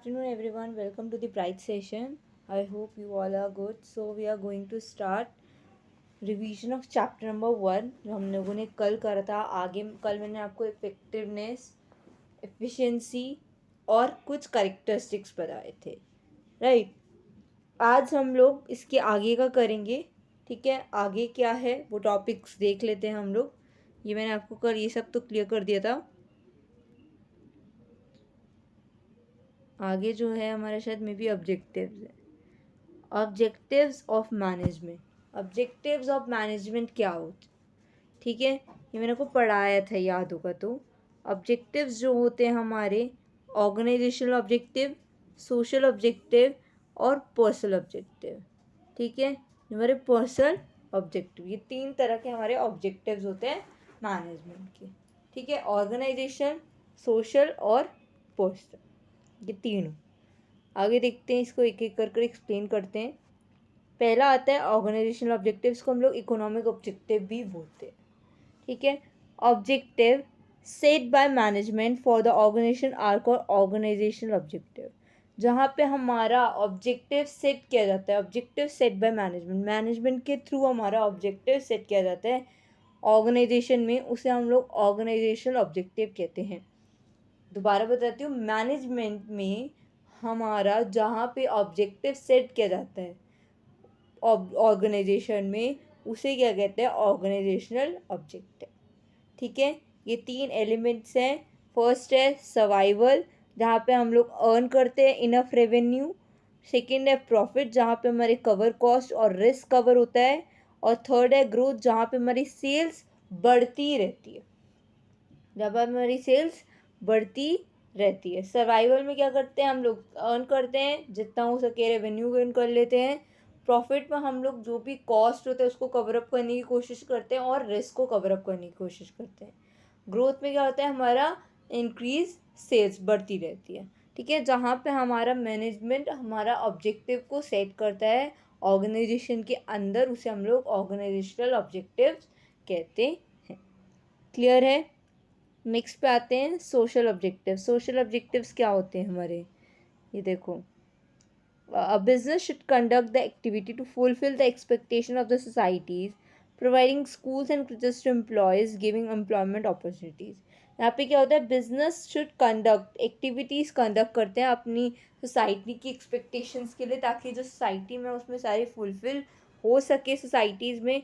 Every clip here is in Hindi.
afternoon, everyone. Welcome to the Bright session. I hope you all are good. So, we are going to start revision of chapter number 1 जो हम लोगों ने कल करा था. आगे कल मैंने आपको इफेक्टिवनेस, एफिशिएंसी और कुछ करेक्टरिस्टिक्स बताए थे, राइट. आज हम लोग इसके आगे का करेंगे. ठीक है, आगे क्या है वो टॉपिक्स देख लेते हैं हम लोग. ये मैंने आपको कल ये सब तो क्लियर कर दिया था. आगे जो है हमारा शायद मे बी ऑब्जेक्टिव्स है. Objectives of management. Objectives of management क्या होते, ठीक है, ये मैंने को पढ़ाया था, याद होगा तो. ऑब्जेक्टिव्स जो होते हैं हमारे ऑर्गेनाइजेशनल ऑब्जेक्टिव, सोशल ऑब्जेक्टिव और पर्सनल ऑब्जेक्टिव. ठीक है, हमारे पर्सनल ऑब्जेक्टिव, ये 3 तरह के हमारे ऑब्जेक्टिव्स होते हैं मैनेजमेंट के. ठीक है, ऑर्गेनाइजेशन, सोशल और पर्सनल, ये तीनों. आगे देखते हैं, इसको एक एक कर एक्सप्लेन करते हैं. पहला आता है ऑर्गेनाइजेशनल ऑब्जेक्टिव्स को हम लोग इकोनॉमिक ऑब्जेक्टिव भी बोलते हैं. ठीक है, objective set by management for the organisation are called organisational objective. जहाँ पे हमारा ऑब्जेक्टिव सेट किया जाता है, objective set by management, management के थ्रू हमारा ऑब्जेक्टिव सेट किया जाता है ऑर्गेनाइजेशन में, उसे हम लोग ऑर्गेनाइजेशनल ऑब्जेक्टिव कहते हैं. दोबारा बताती हूँ, मैनेजमेंट में हमारा जहाँ पे ऑब्जेक्टिव सेट किया जाता है ऑर्गेनाइजेशन में, उसे क्या कहते हैं, ऑर्गेनाइजेशनल ऑब्जेक्टिव. ठीक है, ये 3 एलिमेंट्स हैं. फर्स्ट है सर्वाइवल, जहाँ पे हम लोग अर्न करते हैं इनफ रेवेन्यू. सेकंड है प्रॉफिट, जहाँ पे हमारे कवर कॉस्ट और रिस्क कवर होता है. और थर्ड है ग्रोथ, जहाँ पे हमारी सेल्स बढ़ती रहती है, जब हमारी सेल्स बढ़ती रहती है. सर्वाइवल में क्या करते हैं हम लोग, अर्न करते हैं जितना हो सके, रेवेन्यू गेन कर लेते हैं. प्रॉफिट में हम लोग जो भी कॉस्ट होता है उसको कवर अप करने की कोशिश करते हैं और रिस्क को कवर अप करने की कोशिश करते हैं. ग्रोथ में क्या होता है, हमारा इंक्रीज, सेल्स बढ़ती रहती है. ठीक है, जहाँ पे हमारा मैनेजमेंट हमारा ऑब्जेक्टिव को सेट करता है ऑर्गेनाइजेशन के अंदर, उसे हम लोग ऑर्गेनाइजेशनल ऑब्जेक्टिव्स कहते हैं. क्लियर है. नेक्स्ट पे आते हैं सोशल ऑब्जेक्टिव. सोशल ऑब्जेक्टिव्स क्या होते हैं हमारे, ये देखो. A business should conduct the activity to fulfill the expectation of the societies, providing schools and colleges to employees, giving employment opportunities. यहाँ पे क्या होता है, business should conduct activities conduct करते हैं अपनी सोसाइटी की एक्सपेक्टेशंस के लिए, ताकि जो सोसाइटी में उसमें सारी फुलफिल हो सके. सोसाइटीज़ में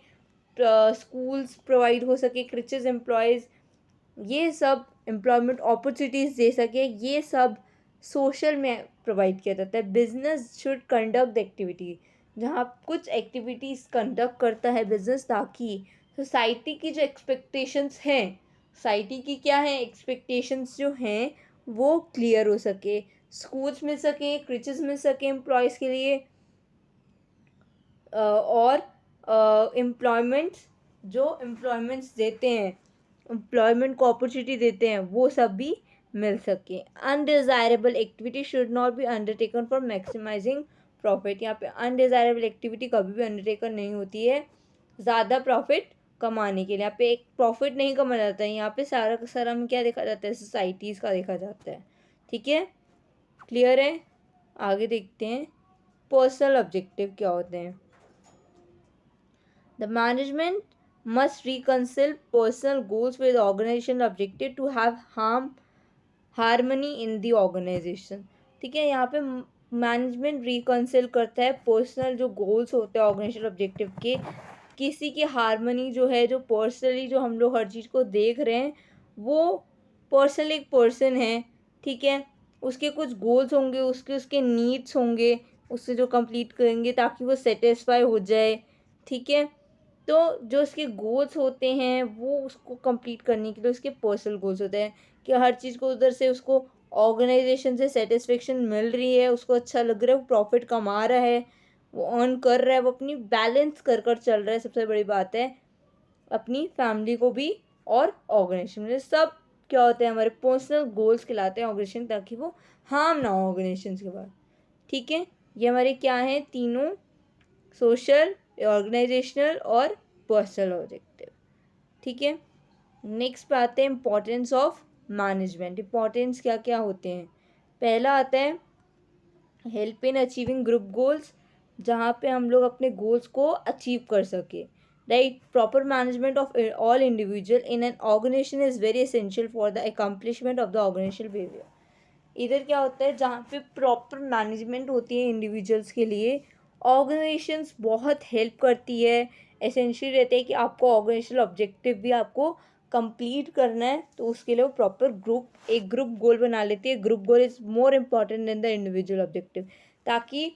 स्कूल्स प्रोवाइड हो सके, रिचेज एम्प्लॉयज़ ये सब एम्प्लॉयमेंट अपॉर्चुनिटीज़ दे सके, ये सब सोशल में प्रोवाइड किया जाता है. Business should conduct the activity, जहाँ कुछ एक्टिविटीज़ कंडक्ट करता है बिजनेस, ताकि सोसाइटी की जो एक्सपेक्टेशंस हैं, सोसाइटी की क्या है एक्सपेक्टेशंस जो हैं वो क्लियर हो सके, स्कूल्स मिल सके, रिचेस मिल सके एम्प्लॉयज़ के लिए, और एम्प्लॉयमेंट्स जो एम्प्लॉयमेंट्स देते हैं, एम्प्लॉयमेंट को अपॉर्चुनिटी देते हैं, वो सब भी मिल सके. Undesirable activity should not be undertaken for maximising profit. यहाँ पे अनडिज़ायरेबल एक्टिविटी कभी भी अंडरटेकन नहीं होती है ज़्यादा प्रॉफिट कमाने के लिए. यहाँ पे एक प्रॉफिट नहीं कमाया जाता है, यहाँ पे सारा का सारा में क्या देखा जाता है, सोसाइटीज़ का देखा जाता है. ठीक है, क्लियर है. आगे देखते हैं पर्सनल ऑब्जेक्टिव क्या होते हैं. The management must reconcile personal goals with organizational objective to have harmony in the organization. ठीक है, यहाँ पे मैनेजमेंट रिकंसिल करता है पर्सनल जो गोल्स होते हैं ऑर्गेनाइजेशनल ऑब्जेक्टिव के, किसी की हारमनी जो है, जो पर्सनली जो हम लोग हर चीज़ को देख रहे हैं, वो पर्सनल एक पर्सन है. ठीक है, उसके कुछ गोल्स होंगे, उसके नीड्स होंगे, उससे जो कंप्लीट करेंगे ताकि वो सेटिस्फाई हो जाए. ठीक है, तो जो उसके गोल्स होते हैं वो उसको कंप्लीट करने के लिए उसके पर्सनल गोल्स होते हैं, कि हर चीज़ को उधर से उसको ऑर्गेनाइजेशन से सेटिस्फेक्शन मिल रही है, उसको अच्छा लग रहा है, वो प्रॉफिट कमा रहा है, वो अर्न कर रहा है, वो अपनी बैलेंस कर कर चल रहा है. सबसे बड़ी बात है अपनी फैमिली को भी और ऑर्गेनाइजेशन में. सब क्या होते हैं, हमारे पर्सनल गोल्स कहलाते हैं ऑर्गेनाइजेशन, ताकि वो हार्म ना हो ऑर्गेनाइजेशन के बाद. ठीक है, ये हमारे क्या हैं तीनों, सोशल, ऑर्गेनाइजेशनल और पर्सनल ऑब्जेक्टिव. ठीक है, नेक्स्ट पे आते हैं इम्पोर्टेंस ऑफ मैनेजमेंट. इम्पोर्टेंस क्या क्या होते हैं. पहला आता है help in achieving group goals, जहाँ पे हम लोग अपने गोल्स को अचीव कर सके, right. Proper management of all individual in an organisation is very essential for the accomplishment of the organisational behaviour. इधर क्या होता है, जहाँ पे प्रॉपर मैनेजमेंट होती है इंडिविजुअल्स के लिए, ऑर्गेनाइजेशंस बहुत हेल्प करती है. एसेंशियल रहता है कि आपको ऑर्गेनाइजेशनल ऑब्जेक्टिव भी आपको कंप्लीट करना है, तो उसके लिए वो प्रॉपर एक ग्रुप गोल बना लेती है. Group goal is more important than the individual objective, ताकि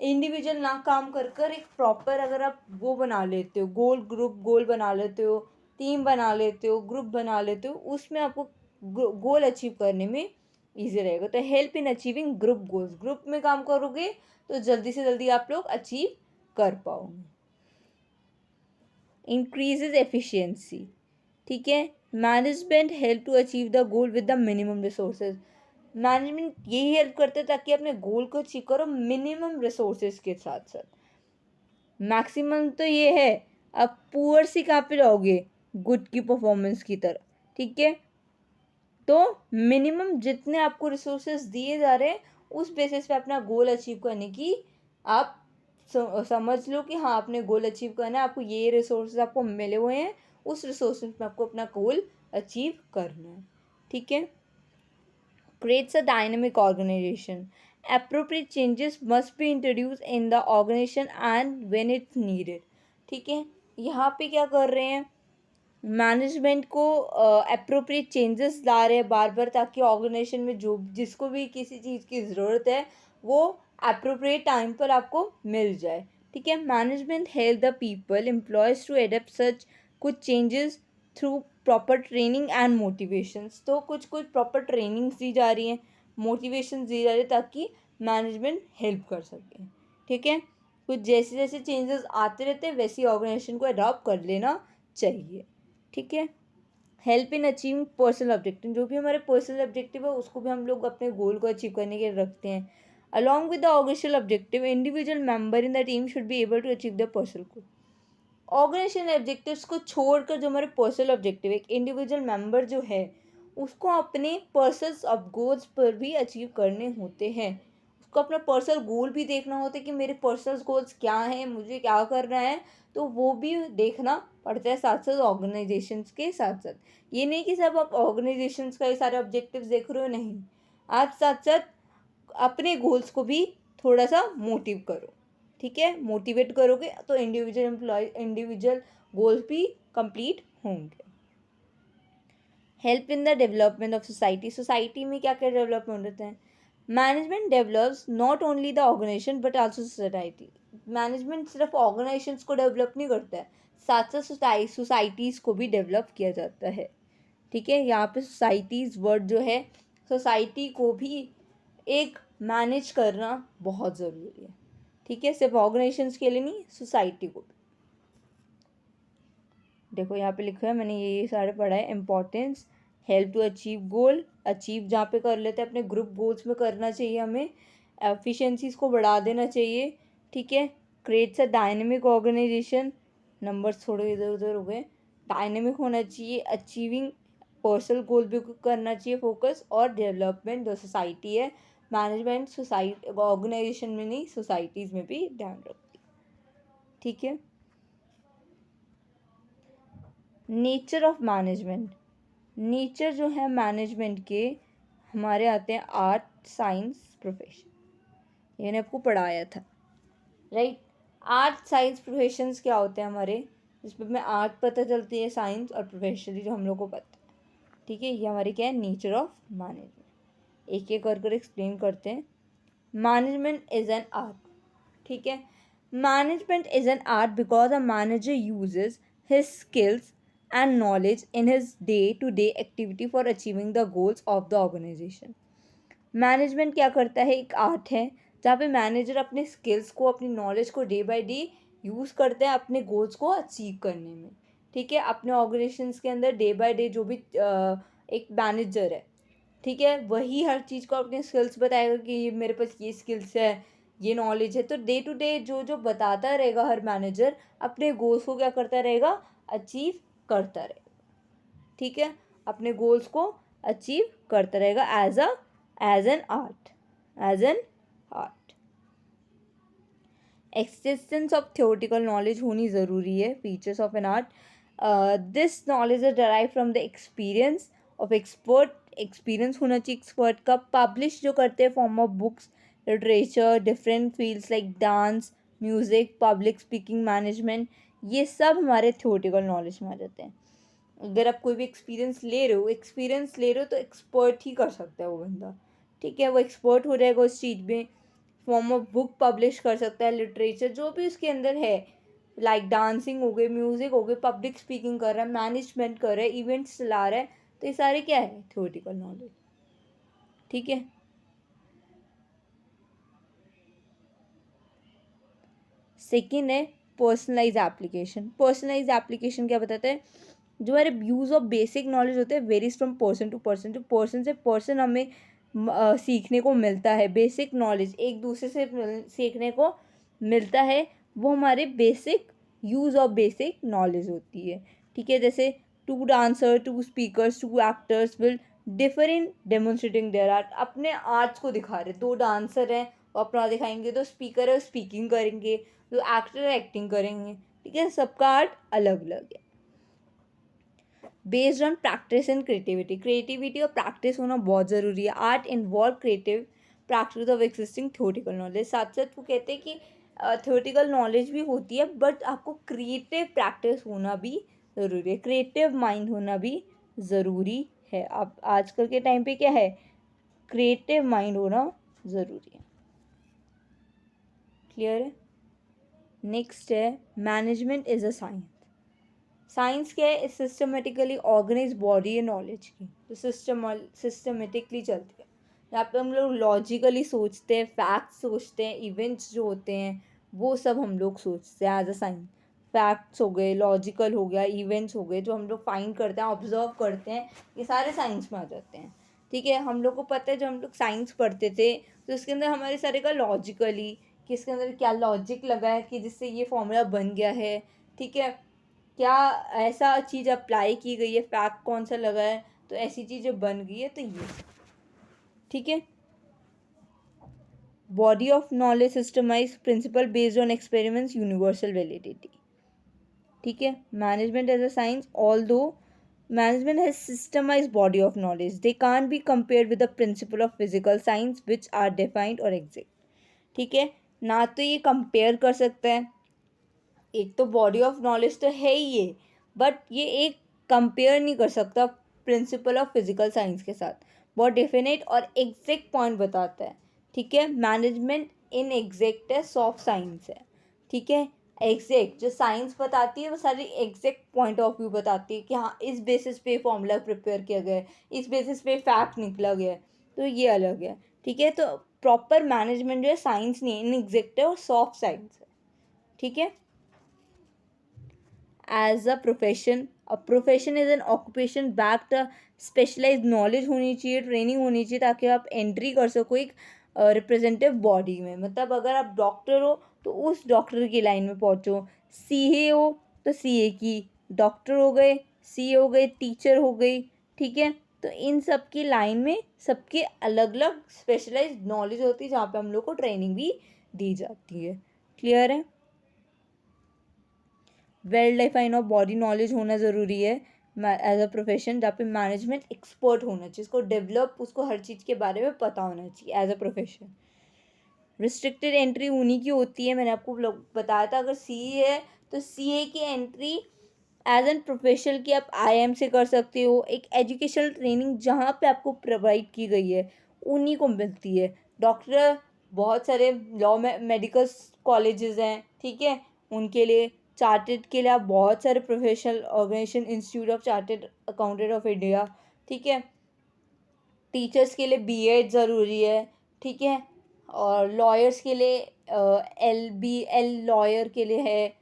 इंडिविजुअल ना काम कर कर एक प्रॉपर, अगर आप वो बना लेते हो गोल, ग्रुप गोल बना लेते हो, टीम बना लेते हो, ग्रुप बना लेते हो, उसमें आपको गोल अचीव करने में ईजी रहेगा. तो help in achieving group goals, group में काम करोगे तो जल्दी से जल्दी आप लोग अचीव कर पाओगे. इंक्रीजेज एफिशिएंसी, ठीक है. Management help to achieve the goal with the minimum resources. Management यही हेल्प करते हैं ताकि अपने गोल को अचीव करो मिनिमम रिसोर्सेज के साथ साथ. मैक्सिमम तो ये है, अब पुअर से कहाँ पे जाओगे, गुड की परफॉर्मेंस की तरह, ठीक है. तो मिनिमम जितने आपको रिसोर्सेज दिए जा रहे हैं उस बेसिस पे अपना गोल अचीव करने की आप समझ लो कि हाँ, आपने गोल अचीव करना है, आपको ये रिसोर्सेज आपको मिले हुए हैं, उस रिसोर्सेज में आपको अपना गोल अचीव करना है, ठीक है. creates a dynamic organization. Appropriate changes must be introduced in the organization and when it's needed. ठीक है, यहाँ पे क्या कर रहे हैं, मैनेजमेंट को अप्रोप्रिएट चेंजेस ला रहे हैं बार बार, ताकि ऑर्गेनाइजेशन में जो जिसको भी किसी चीज़ की ज़रूरत है वो अप्रोप्रिएट टाइम पर आपको मिल जाए, ठीक है. Management help the people employees to adapt such कुछ changes through proper training and motivations. तो कुछ कुछ प्रॉपर ट्रेनिंग्स दी जा रही हैं, मोटिवेशन दी जा रही है, ताकि मैनेजमेंट हेल्प कर सके, ठीक है. कुछ जैसे जैसे चेंजेस आते रहते हैं वैसे ही ऑर्गेनाइजेशन को अडॉप्ट कर लेना चाहिए, ठीक है. Help in achieving personal objective, जो भी हमारे पर्सनल ऑब्जेक्टिव है उसको भी हम लोग अपने गोल को अचीव करने के लिए रखते हैं. Along with the organisational objective, individual member in the team should be able to achieve the personal goal. Organisational objectives को छोड़कर जो हमारे पर्सनल ऑब्जेक्टिव है, एक इंडिविजुअल मेंबर जो है उसको अपने पर्सनल गोल्स पर भी अचीव करने होते हैं. उसको अपना पर्सनल गोल भी देखना होता है कि मेरे पर्सनल गोल्स क्या हैं, मुझे क्या करना है, तो वो भी देखना पड़ता है साथ साथ ऑर्गेनाइजेशंस के साथ साथ. ये नहीं कि सब आप ऑर्गेनाइजेशंस का ये सारे ऑब्जेक्टिव्स देख रहे हो, नहीं, आप साथ साथ अपने गोल्स को भी थोड़ा सा मोटिव करो, ठीक है. मोटिवेट करोगे तो इंडिविजुअल गोल्स भी कंप्लीट होंगे. Help in the development of society, society में क्या क्या डेवलपमेंट होते हैं. Management develops not only the organisation but also society. Management सिर्फ ऑर्गेनाइजेशंस को डेवलप नहीं करता है, साथ साथ सोसाइटीज़ को भी डेवलप किया जाता है, ठीक है. यहाँ पे सोसाइटीज़ वर्ड जो है, सोसाइटी को भी एक मैनेज करना बहुत ज़रूरी है, ठीक है. सिर्फ ऑर्गेनाइजेशंस के लिए नहीं, सोसाइटी को भी. देखो यहाँ पे लिखा है, मैंने ये सारे पढ़ा है. Importance, help to achieve goal, achieve जहाँ पे कर लेते हैं अपने ग्रुप गोल्स में करना चाहिए हमें. एफिशिएंसीज को बढ़ा देना चाहिए, ठीक है. Creates a dynamic organisation, numbers थोड़े इधर उधर हो गए. डायनेमिक होना चाहिए, अचीविंग पर्सनल गोल भी करना चाहिए फोकस, और डेवलपमेंट जो सोसाइटी है, मैनेजमेंट सोसाइटी ऑर्गेनाइजेशन में नहीं, सोसाइटीज़ में भी ध्यान रखती है, ठीक है. नेचर ऑफ मैनेजमेंट, नेचर जो है मैनेजमेंट के, हमारे आते हैं आर्ट, साइंस, प्रोफेशन. ये मैंने आपको पढ़ाया था, राइट. आर्ट, साइंस, प्रोफेशंस क्या होते हैं हमारे, जिसमें हमें आर्ट पता चलती है, साइंस और प्रोफेशनली जो हम लोग को पता है, ठीक है. ये हमारे क्या है, नेचर ऑफ मैनेजमेंट. एक एक कर एक्सप्लेन करते हैं. मैनेजमेंट इज़ एन आर्ट, ठीक है. Management is an art because a manager uses his skills and knowledge in his day-to-day activity for achieving the goals of the organization. Management क्या करता है, एक आर्ट है जहाँ पे मैनेजर अपने स्किल्स को, अपनी नॉलेज को डे बाय डे यूज़ करते हैं अपने गोल्स को अचीव करने में, ठीक है. अपने ऑर्गेनाइजेशंस के अंदर डे बाय डे जो भी एक मैनेजर है, ठीक है, वही हर चीज़ को अपने स्किल्स बताएगा कि ये मेरे पास ये स्किल्स है, ये नॉलेज है. तो डे टू डे जो जो बताता रहेगा हर मैनेजर, अपने गोल्स को क्या करता रहेगा, अचीव करता रहेगा, ठीक है. अपने गोल्स को अचीव करता रहेगा as an art, as an art. Existence of theoretical knowledge होनी ज़रूरी है। Features of an art, this knowledge is derive from the experience of expert. Experience होना चाहिए एक्सपर्ट का। पब्लिश जो करते हैं form of books, literature, different fields like dance, music, public speaking, management, ये सब हमारे थियोरेटिकल नॉलेज में आ जाते हैं। अगर आप कोई भी एक्सपीरियंस ले रहे हो तो एक्सपर्ट ही कर सकता है वो बंदा, ठीक है। वो एक्सपर्ट हो जाएगा उस चीज़ में। फॉर्म ऑफ बुक पब्लिश कर सकता है, लिटरेचर जो भी उसके अंदर है, लाइक डांसिंग हो गए, म्यूज़िक हो गए, पब्लिक स्पीकिंग कर रहा है, मैनेजमेंट कर रहा है, इवेंट्स चला रहा है, तो ये सारे क्या है, थियोरेटिकल नॉलेज, ठीक है। सेकेंड है पर्सनलाइज एप्लीकेशन। पर्सनलाइज एप्लीकेशन क्या बताता है, जो हमारे व्यूज़ ऑफ बेसिक नॉलेज होते हैं varies from person to person. जो पर्सन से पर्सन हमें सीखने को मिलता है, बेसिक नॉलेज एक दूसरे से सीखने को मिलता है, वो हमारे basic use of basic knowledge होती है, ठीक है। जैसे two dancer, two speakers, two actors will differ in demonstrating their art. अपने आर्ट्स को दिखा रहे, दो डांसर हैं वो अपना दिखाएंगे, तो स्पीकर है स्पीकिंग करेंगे, तो एक्टर एक्टिंग करेंगे, ठीक है। सबका आर्ट अलग अलग है। Based on practice and creativity, creativity और प्रैक्टिस होना बहुत ज़रूरी है। Art involve creative practice of existing theoretical knowledge. साथ साथ वो कहते हैं कि थ्योरेटिकल नॉलेज भी होती है, बट आपको क्रिएटिव प्रैक्टिस होना भी ज़रूरी है, क्रिएटिव माइंड होना भी ज़रूरी है। अब आजकल के टाइम पे क्या है, क्रिएटिव माइंड होना ज़रूरी है। क्लियर है। नेक्स्ट है management is a science. Science क्या है, सिस्टमेटिकली ऑर्गेनाइज बॉडी है नॉलेज की, जो सिस्टमेटिकली चलती है। यहाँ पे हम लोग लॉजिकली सोचते हैं, फैक्ट्स सोचते हैं, इवेंट्स जो होते हैं वो सब हम लोग सोचते हैं एज अ साइंस। फैक्ट्स हो गए, लॉजिकल हो गया, इवेंट्स हो गए, जो हम लोग फाइंड करते हैं, ऑब्जर्व करते हैं, ये सारे साइंस में आ जाते हैं, ठीक है। हम लोग को पता है, जब हम लोग साइंस पढ़ते थे तो इसके अंदर हमारे सारे का लॉजिकली, कि इसके अंदर क्या लॉजिक लगा है कि जिससे ये फॉर्मूला बन गया है, ठीक है। क्या ऐसा चीज़ अप्लाई की गई है, फैक्ट कौन सा लगा है, तो ऐसी चीज़ बन गई है, तो ये, ठीक है। Body of knowledge systemise principle based on experiments, universal validity, ठीक है। Management as a science, although management has systemise body of knowledge, they can be compare with the principle of physical science which are defined और एग्जैक्ट, ठीक है। ना तो ये कंपेयर कर सकता है, एक तो बॉडी ऑफ नॉलेज तो है ही ये, बट ये एक कंपेयर नहीं कर सकता प्रिंसिपल ऑफ फिजिकल साइंस के साथ। बहुत डेफिनेट और एग्जैक्ट पॉइंट बताता है, ठीक है। मैनेजमेंट इन एग्जैक्ट है, सॉफ्ट साइंस है, ठीक है। एग्जैक्ट जो साइंस बताती है वो सारी एग्जैक्ट पॉइंट ऑफ व्यू बताती है कि हाँ इस बेसिस पे फॉर्मूला प्रिपेयर किया गया है, इस बेसिस पे फैक्ट निकला गया है, तो ये अलग है, ठीक है। तो प्रॉपर मैनेजमेंट जो है साइंस नहीं है, इन एग्जैक्ट है और सॉफ्ट साइंस है, ठीक है। As a profession is an occupation backed specialise knowledge होनी चाहिए, ट्रेनिंग होनी चाहिए, ताकि आप एंट्री कर सको एक रिप्रेजेंटेटिव बॉडी में। मतलब अगर आप डॉक्टर हो तो उस डॉक्टर की लाइन में पहुँचो, सीए हो तो सीए की, डॉक्टर हो गए, सी हो गए, टीचर हो गई, ठीक है। तो इन सब की लाइन में सबके अलग अलग स्पेशलाइज नॉलेज होती है, जहाँ पे हम लोग को ट्रेनिंग भी दी जाती है। क्लियर है। वेल डिफाइन और बॉडी नॉलेज होना ज़रूरी है एज अ प्रोफेशन, जहाँ पे मैनेजमेंट एक्सपर्ट होना चाहिए, उसको डेवलप, उसको हर चीज़ के बारे में पता होना चाहिए as a profession. Restricted entry उन्हीं की होती है, मैंने आपको बताया था, अगर सी है तो सी की एंट्री एज एन प्रोफेशनल की आप IIM से कर सकते हो। एक एजुकेशनल ट्रेनिंग जहाँ पे आपको प्रोवाइड की गई है उन्हीं को मिलती है। डॉक्टर बहुत सारे लॉ में मेडिकल कॉलेजेस हैं, ठीक है, उनके लिए। चार्टेड के लिए आप बहुत सारे professional organisation, institute of chartered accountant of India, ठीक है। टीचर्स के लिए BEd ज़रूरी है, ठीक है। और लॉयर्स के लिए LBL लॉयर के लिए है,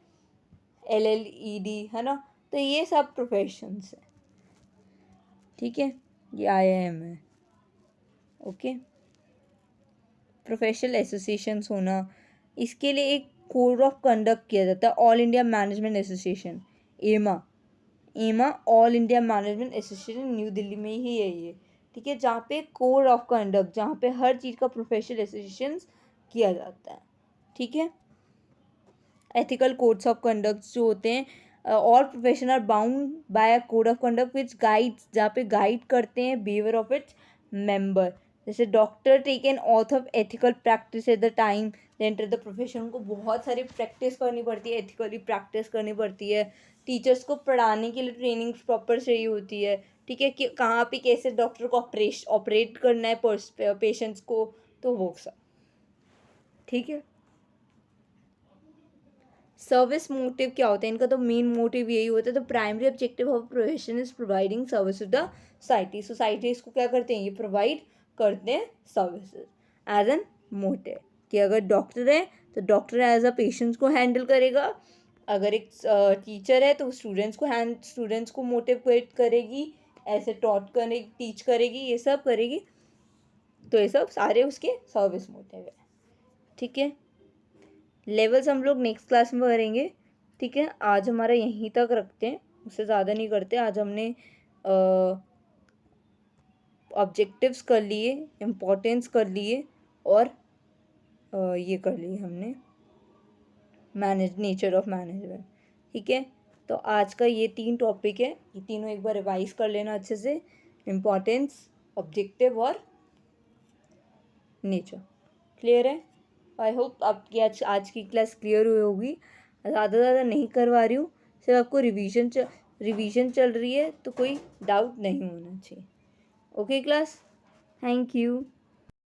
LLED है ना। तो ये सब प्रोफेशंस हैं, ठीक है। ये IIM है, ओके। प्रोफेशनल एसोसिएशंस होना, इसके लिए एक कोड ऑफ कंडक्ट किया जाता है, ऑल इंडिया मैनेजमेंट एसोसिएशन, एमा all India management association, new Delhi में ही है ये, ठीक है। जहाँ पे कोड ऑफ कंडक्ट, जहाँ पे हर चीज़ का प्रोफेशनल एसोसिएशंस किया जाता है, ठीक है। एथिकल कोड्स ऑफ कंडक्ट जो होते हैं, all profession are bound by a code of conduct which guides, जहाँ पे गाइड करते हैं बिहेवियर ऑफ इट्स मेंबर। जैसे doctor take an oath of ethical practice at the time they enter the profession. उनको बहुत सारी प्रैक्टिस करनी पड़ती है, एथिकली प्रैक्टिस करनी पड़ती है। टीचर्स को पढ़ाने के लिए ट्रेनिंग प्रॉपर चाहिए होती है, ठीक है, कि कहाँ पे कैसे डॉक्टर को ऑपरेट करना है पेशेंट्स को, तो वो सब, ठीक है। सर्विस मोटिव क्या होता है इनका, तो मेन मोटिव यही होता है, the primary objective of profession is providing service to the society. Society इसको क्या करते हैं, ये प्रोवाइड करते हैं सर्विसेज एज एन मोटिव, कि अगर डॉक्टर है तो डॉक्टर एज अ पेशेंट्स को हैंडल करेगा, अगर एक टीचर है तो स्टूडेंट्स को मोटिवेट करेगी, ऐसे टीच करेगी, ये सब करेगी, तो ये सब सारे उसके सर्विस मोटिव है, ठीक है। लेवल्स हम लोग नेक्स्ट क्लास में करेंगे, ठीक है। आज हमारा यहीं तक रखते हैं, उससे ज़्यादा नहीं करते। आज हमने ऑब्जेक्टिव्स कर लिए, इम्पोर्टेंस कर लिए, और ये कर लिए हमने नेचर ऑफ मैनेजमेंट, ठीक है। तो आज का ये 3 टॉपिक है, ये तीनों एक बार रिवाइज कर लेना अच्छे से, इम्पोर्टेंस, ऑब्जेक्टिव और नेचर। क्लियर है? आई होप आपकी आज की क्लास क्लियर हुई होगी। ज़्यादा नहीं करवा रही हूँ, सिर्फ आपको रिवीजन चल रही है, तो कोई डाउट नहीं होना चाहिए। Okay class, thank you.